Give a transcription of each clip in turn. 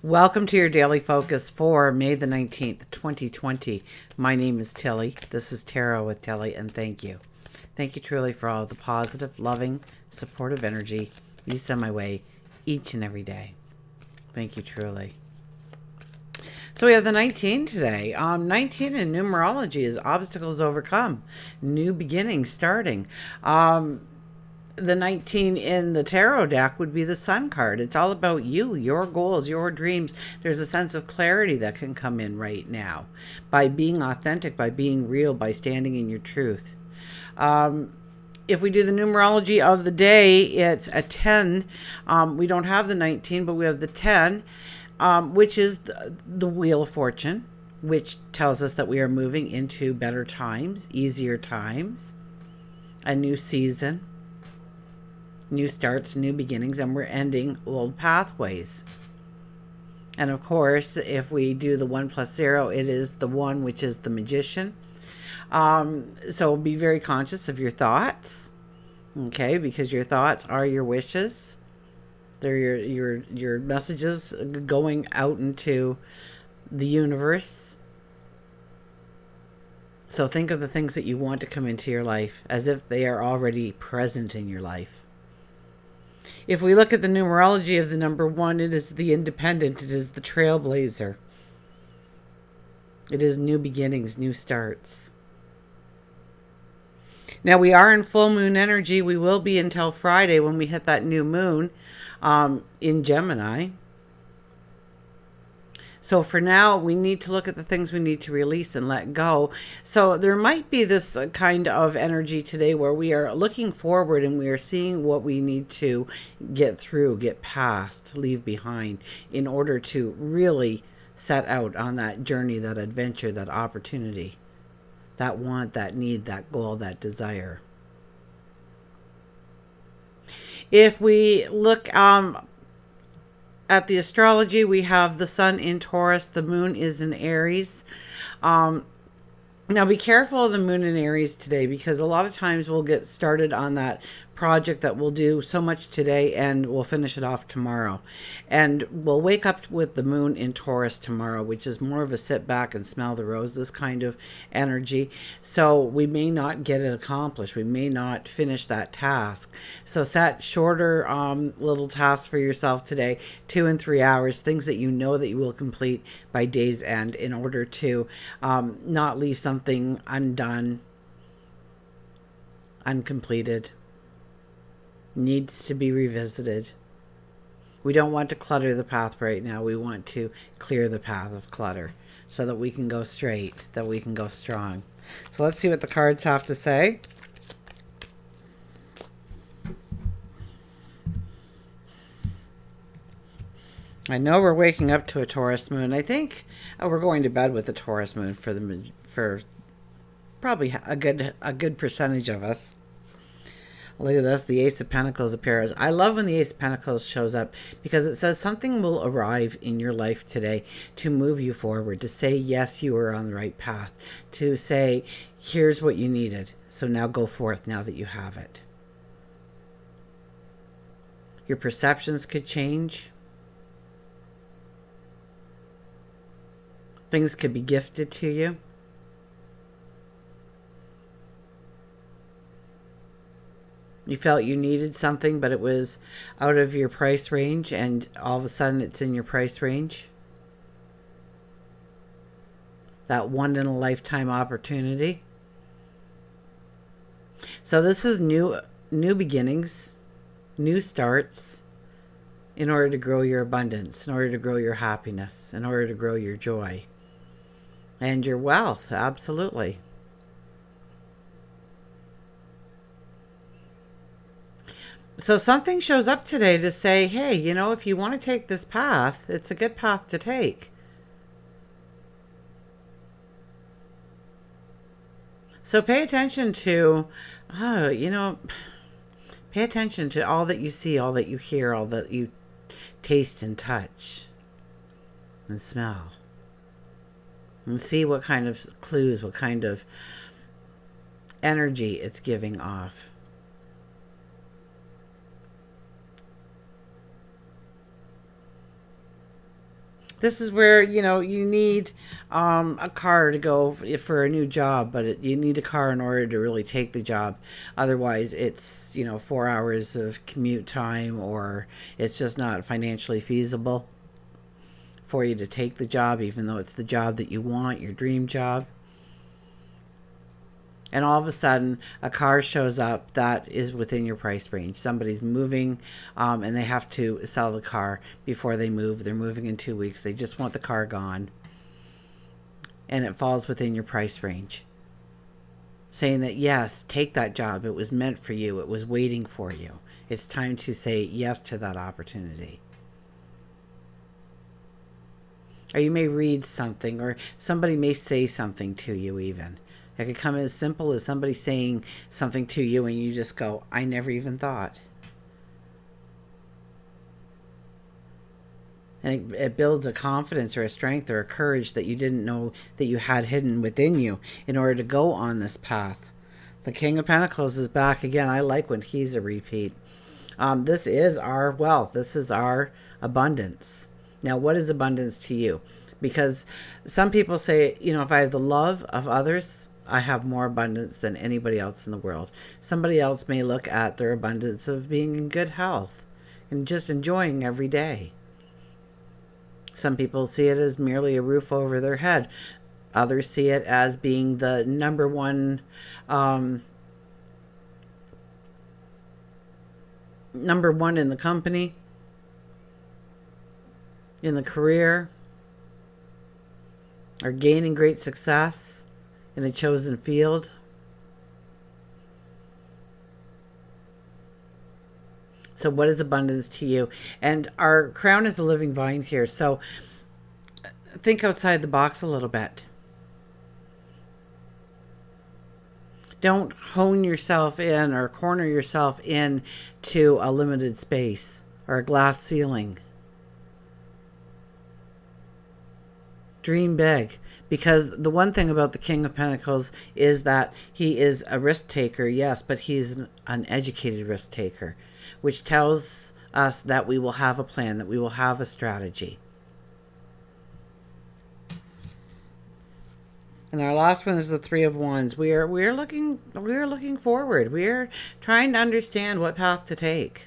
Welcome to your daily focus for May the 19th, 2020. My name is Tilly. This is Tarot with Tilly, and thank you. Thank you truly for all the positive, loving, supportive energy you send my way each and every day. Thank you truly. So we have the 19 today. 19 in numerology is obstacles overcome, new beginnings starting. The 19 in the tarot deck would be the Sun card. It's all about you, your goals, your dreams. There's a sense of clarity that can come in right now by being authentic, by being real, by standing in your truth. If we do the numerology of the day, it's a 10. We don't have the 19, but we have the 10, which is the Wheel of Fortune, which tells us that we are moving into better times, easier times, a new season, new starts, new beginnings, and we're ending old pathways. And of course, if we do the 1 plus 0, it is the 1, which is the Magician. So be very conscious of your thoughts, okay? Because your thoughts are your wishes. They're your messages going out into the universe. So think of the things that you want to come into your life as if they are already present in your life. If we look at the numerology of the number 1, it is the independent. It is the trailblazer. It is new beginnings, new starts. Now we are in full moon energy. We will be until Friday when we hit that new moon in Gemini. So for now, we need to look at the things we need to release and let go. So there might be this kind of energy today where we are looking forward and we are seeing what we need to get through, get past, leave behind in order to really set out on that journey, that adventure, that opportunity, that want, that need, that goal, that desire. If we look at the astrology, we have the sun in Taurus, the moon is in Aries. Now be careful of the moon in Aries today, because a lot of times we'll get started on that project that we'll do so much today and we'll finish it off tomorrow. And we'll wake up with the moon in Taurus tomorrow, which is more of a sit back and smell the roses kind of energy. So we may not get it accomplished. We may not finish that task. So set shorter little tasks for yourself today, 2 and 3 hours, things that you know that you will complete by day's end in order to not leave something undone, uncompleted, needs to be revisited. We don't want to clutter the path right now. We want to clear the path of clutter so that we can go straight, that we can go strong. So let's see what the cards have to say. I know we're waking up to a Taurus moon. I think we're going to bed with a Taurus moon for probably a good percentage of us. Look at this, the Ace of Pentacles appears. I love when the Ace of Pentacles shows up because it says something will arrive in your life today to move you forward, to say, yes, you are on the right path, to say, here's what you needed. So now go forth now that you have it. Your perceptions could change. Things could be gifted to you. You felt you needed something, but it was out of your price range, and all of a sudden it's in your price range. That one in a lifetime opportunity. So this is new beginnings, new starts in order to grow your abundance, in order to grow your happiness, in order to grow your joy and your wealth. Absolutely. So something shows up today to say, hey, you know, if you want to take this path, it's a good path to take. So pay attention to, pay attention to all that you see, all that you hear, all that you taste and touch and smell. And see what kind of clues, what kind of energy it's giving off. This is where, you need a car to go for a new job, but you need a car in order to really take the job. Otherwise, it's, 4 hours of commute time, or it's just not financially feasible for you to take the job, even though it's the job that you want, your dream job. And all of a sudden, a car shows up that is within your price range. Somebody's moving, and they have to sell the car before they move. They're moving in 2 weeks. They just want the car gone. And it falls within your price range. Saying that, yes, take that job. It was meant for you. It was waiting for you. It's time to say yes to that opportunity. Or you may read something, or somebody may say something to you even. It could come as simple as somebody saying something to you and you just go, I never even thought. And it builds a confidence or a strength or a courage that you didn't know that you had hidden within you in order to go on this path. The King of Pentacles is back again. I like when he's a repeat. This is our wealth. This is our abundance. Now, what is abundance to you? Because some people say, if I have the love of others, I have more abundance than anybody else in the world. Somebody else may look at their abundance of being in good health and just enjoying every day. Some people see it as merely a roof over their head. Others see it as being the number one in the company, in the career, or gaining great success in a chosen field. So what is abundance to you? And our crown is a living vine here. So think outside the box a little bit. Don't hone yourself in or corner yourself in to a limited space or a glass ceiling. Dream big. Because the one thing about the King of Pentacles is that he is a risk taker, yes, but he's an educated risk taker, which tells us that we will have a plan, that we will have a strategy. And our last one is the Three of Wands. We are looking forward. We are trying to understand what path to take,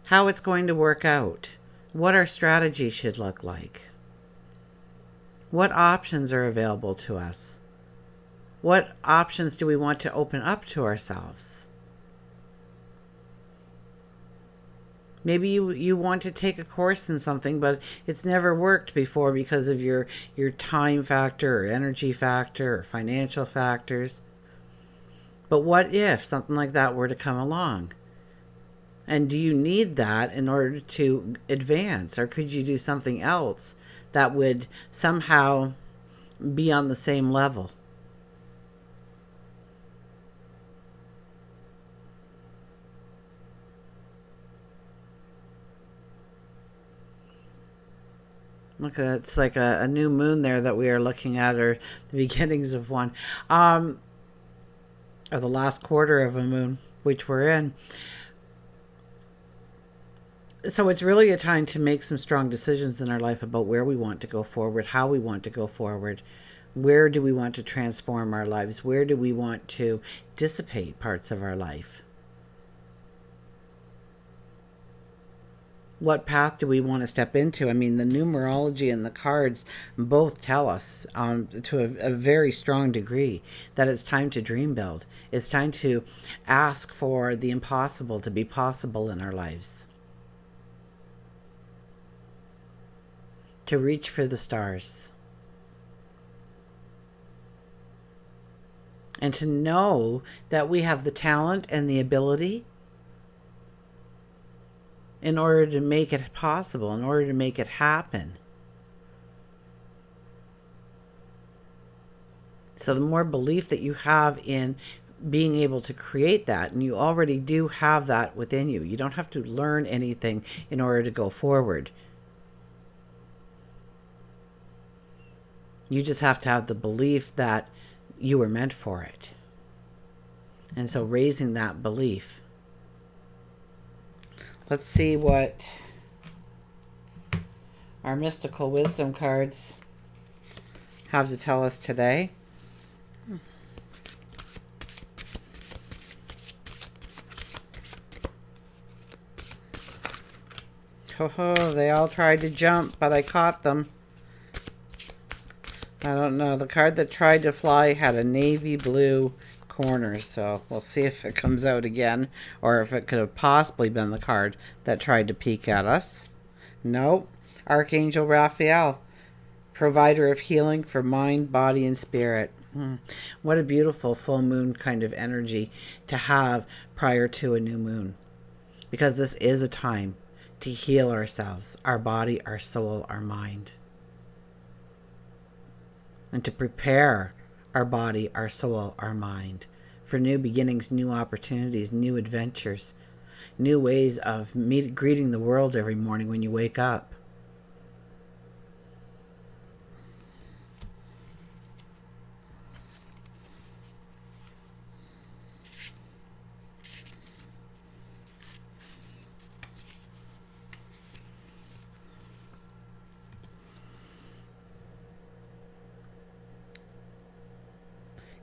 how it's going to work out, what our strategy should look like. What options are available to us? What options do we want to open up to ourselves? Maybe you want to take a course in something, but it's never worked before because of your time factor or energy factor or financial factors. But what if something like that were to come along? And do you need that in order to advance? Or could you do something else that would somehow be on the same level? Look, it's like a new moon there that we are looking at, or the beginnings of one. Or the last quarter of a moon, which we're in. So it's really a time to make some strong decisions in our life about where we want to go forward, how we want to go forward, where do we want to transform our lives, where do we want to dissipate parts of our life. What path do we want to step into? I mean, the numerology and the cards both tell us to a very strong degree that it's time to dream build. It's time to ask for the impossible to be possible in our lives. To reach for the stars. And to know that we have the talent and the ability in order to make it possible, in order to make it happen. So the more belief that you have in being able to create that, and you already do have that within you. You don't have to learn anything in order to go forward. You just have to have the belief that you were meant for it. And so raising that belief. Let's see what our mystical wisdom cards have to tell us today. Oh, they all tried to jump, but I caught them. I don't know. The card that tried to fly had a navy blue corner, so we'll see if it comes out again, or if it could have possibly been the card that tried to peek at us. Nope. Archangel Raphael, provider of healing for mind, body, and spirit. What a beautiful full moon kind of energy to have prior to a new moon. Because this is a time to heal ourselves, our body, our soul, our mind. And to prepare our body, our soul, our mind for new beginnings, new opportunities, new adventures, new ways of greeting the world every morning when you wake up.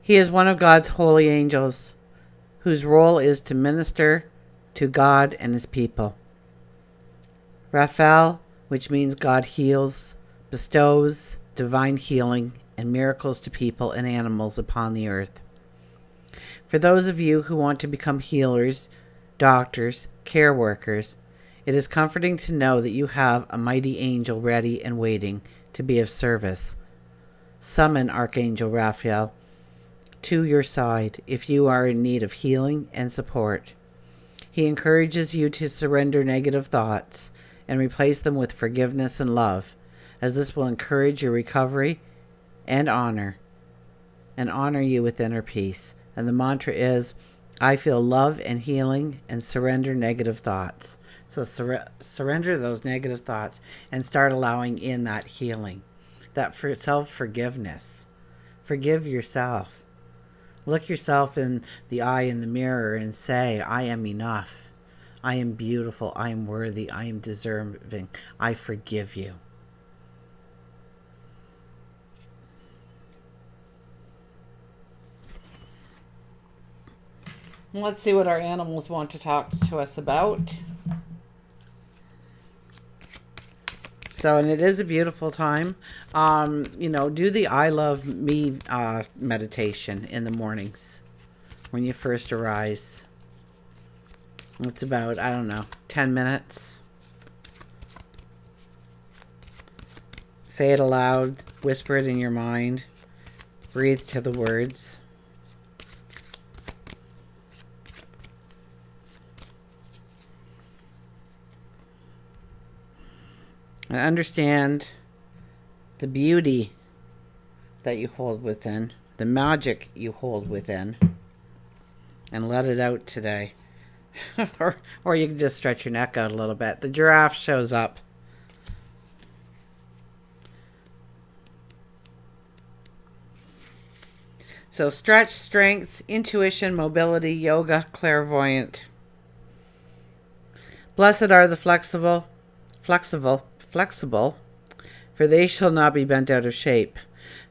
He is one of God's holy angels, whose role is to minister to God and his people. Raphael, which means God heals, bestows divine healing and miracles to people and animals upon the earth. For those of you who want to become healers, doctors, care workers, it is comforting to know that you have a mighty angel ready and waiting to be of service. Summon Archangel Raphael to your side if you are in need of healing and support. He encourages you to surrender negative thoughts and replace them with forgiveness and love, as this will encourage your recovery and honor you with inner peace. And the mantra is, I feel love and healing, and surrender negative thoughts. So surrender those negative thoughts and start allowing in that healing, that self-forgiveness. Forgive yourself. Look yourself in the eye in the mirror and say, I am enough. I am beautiful. I am worthy. I am deserving. I forgive you. Let's see what our animals want to talk to us about. So, and it is a beautiful time. Do the I love me meditation in the mornings when you first arise. It's about, 10 minutes. Say it aloud, whisper it in your mind, breathe to the words. And understand the beauty that you hold within, the magic you hold within, and let it out today. or you can just stretch your neck out a little bit. The giraffe shows up. So stretch, strength, intuition, mobility, yoga, clairvoyant. Blessed are the flexible, for they shall not be bent out of shape.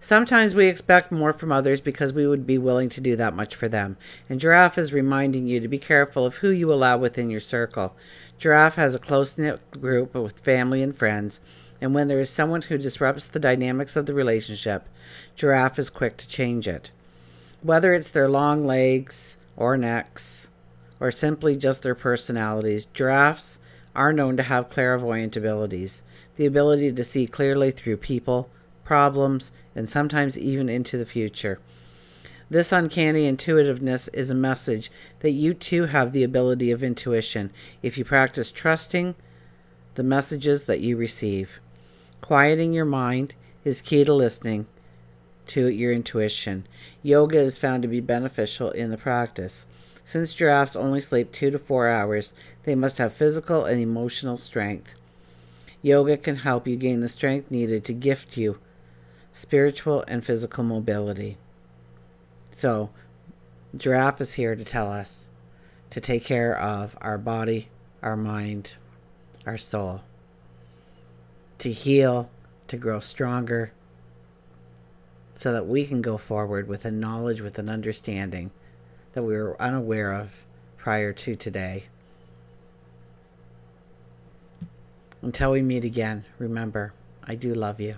Sometimes we expect more from others because we would be willing to do that much for them. And Giraffe is reminding you to be careful of who you allow within your circle. Giraffe has a close-knit group with family and friends, and when there is someone who disrupts the dynamics of the relationship, Giraffe is quick to change it. Whether it's their long legs or necks, or simply just their personalities, giraffes are known to have clairvoyant abilities, the ability to see clearly through people, problems, and sometimes even into the future. This uncanny intuitiveness is a message that you too have the ability of intuition if you practice trusting the messages that you receive. Quieting your mind is key to listening to your intuition. Yoga is found to be beneficial in the practice. Since giraffes only sleep 2 to 4 hours, they must have physical and emotional strength. Yoga can help you gain the strength needed to gift you spiritual and physical mobility. So, Giraffe is here to tell us to take care of our body, our mind, our soul. to heal, to grow stronger, so that we can go forward with a knowledge, with an understanding that we were unaware of prior to today. Until we meet again, remember, I do love you.